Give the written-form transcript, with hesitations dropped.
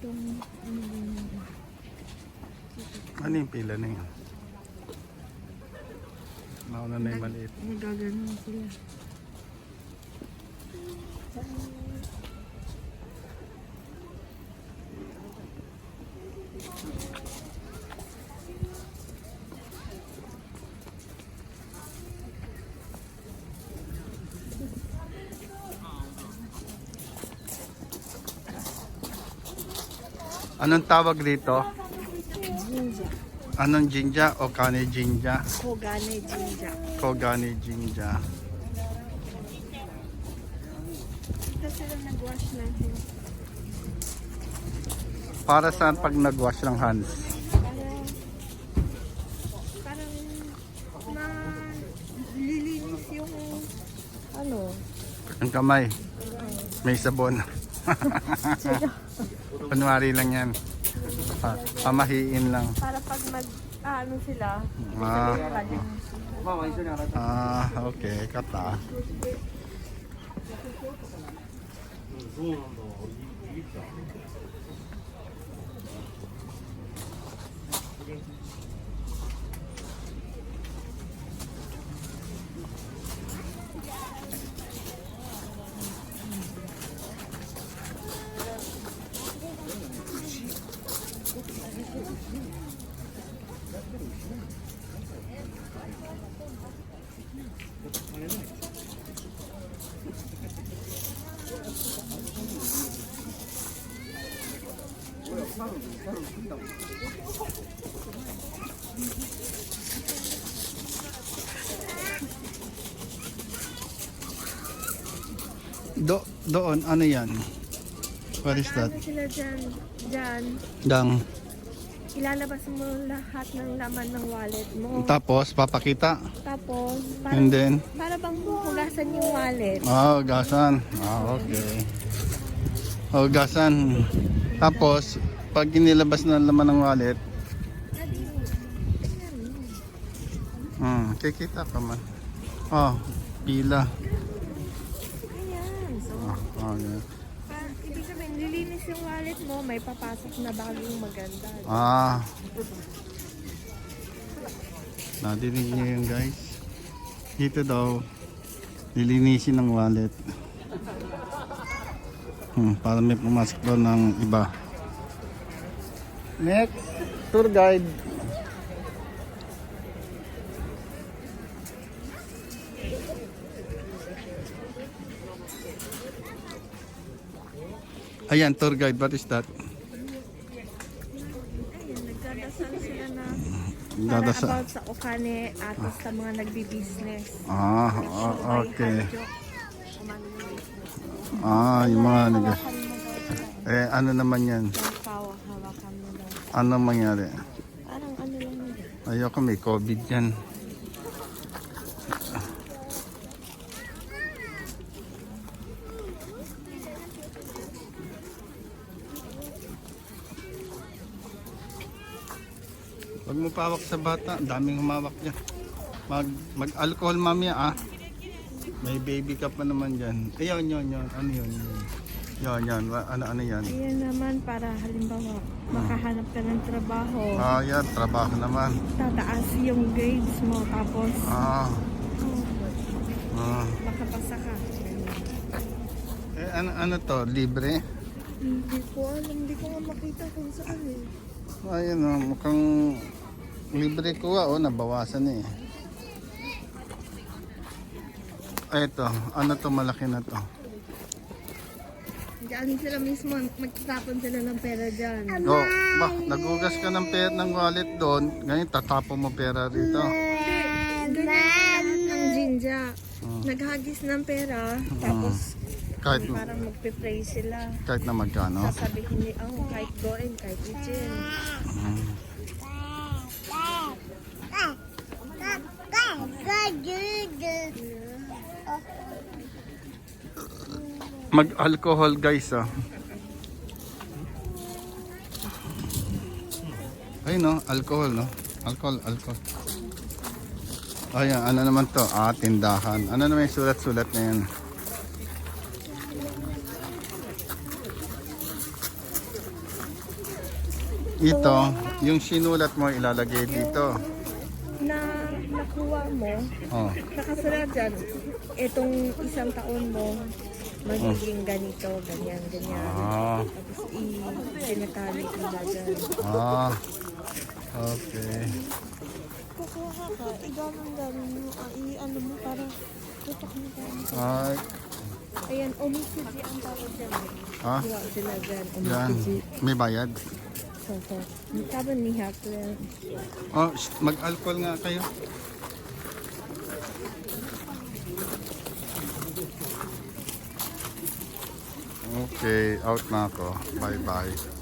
itong ano yun. Ano yung pila na yun? Nauna na yung maliit. Nagaganon sila. Anong tawag dito? Jinja. Anong jinja o kane jinja? Kogane jinja. Kogane jinja. Ito sila nag-wash ng hair. Para saan pag nag-wash ng hands? Parang lilinis yung ano. Ang kamay. May sabon. Kunwari lang yan. Pamahiin lang. Para pag ano sila. Okay. Kata. Doon, ano yan? What is that? Ano sila dyan? Dang. Ilalabas mo lahat ng laman ng wallet mo. Tapos, papakita. Tapos, And then? para bang hugasan yung wallet. Hugasan. Okay. Hugasan. Tapos, pag inilabas na laman ng wallet, kikita pa man. Pila. Ayan. So, Okay. ibig sabihin, lilinis yung wallet mo, may papasok na bagong maganda. Nadinig niyo yun, guys. Dito daw, lilinisin ng wallet. Para may pumasok daw ng iba. Next, tour guide. Ayan, tour guide. What is that? Ayun, nagdadasal sila na para Dadasa. about sa Okane at sa mga nagbi-business. Okay. Yung mga ano naman yan? Hawakan mo daw. Ano mangyari? Parang ano lang yun. Ayoko, may COVID yan. Huwag mo pawak sa bata, daming humawak niya. Mag-alcohol mamaya May baby ka pa naman dyan. Ayun, ano yun? Yan. Ano yan? Ayan naman para halimbawa makahanap ka ng trabaho. Yan, trabaho naman. Tataas yung grades mo tapos makapasa ka. Ano to? Libre? Hindi ko alam, hindi ko nga makita kung saan Ayun mukhang libre ko nabawasan Ito, ano to, malaki na to. Diyan sila mismo, magtatapon sila ng pera dyan. Nagugas ka ng pera ng wallet doon, ngayon tatapon mo pera rito. Ganyan ng jinja. Naghagis ng pera, tapos Kahit, parang magpe-pray sila. kahit na magkano. Sasabihin ni, kahit goin, kahit itin. Mag-alcohol guys Ayun alcohol Alcohol. Ayan, ano naman to? Tindahan. Ano naman yung sulat-sulat na yan? Ito, yung sinulat mo ilalagay dito. Na nakuha mo, Oh. nakasulat dyan, itong isang taon mo, magiging ganito, ganyan, ganyan. Ah. Tapos sinatali nila dyan. Ah. Okay. Kukuha ka ka, igaman-gaman mo, ano mo, para tutok mo gaman. Ay. Ayan, omisuji ang tawag dyan. Ah. Kuha sila dyan, Yan. omisuji. May bayad. So, taban ni Hakler. Oh, mag-alcohol nga kayo. Okay, out na ako. Bye-bye.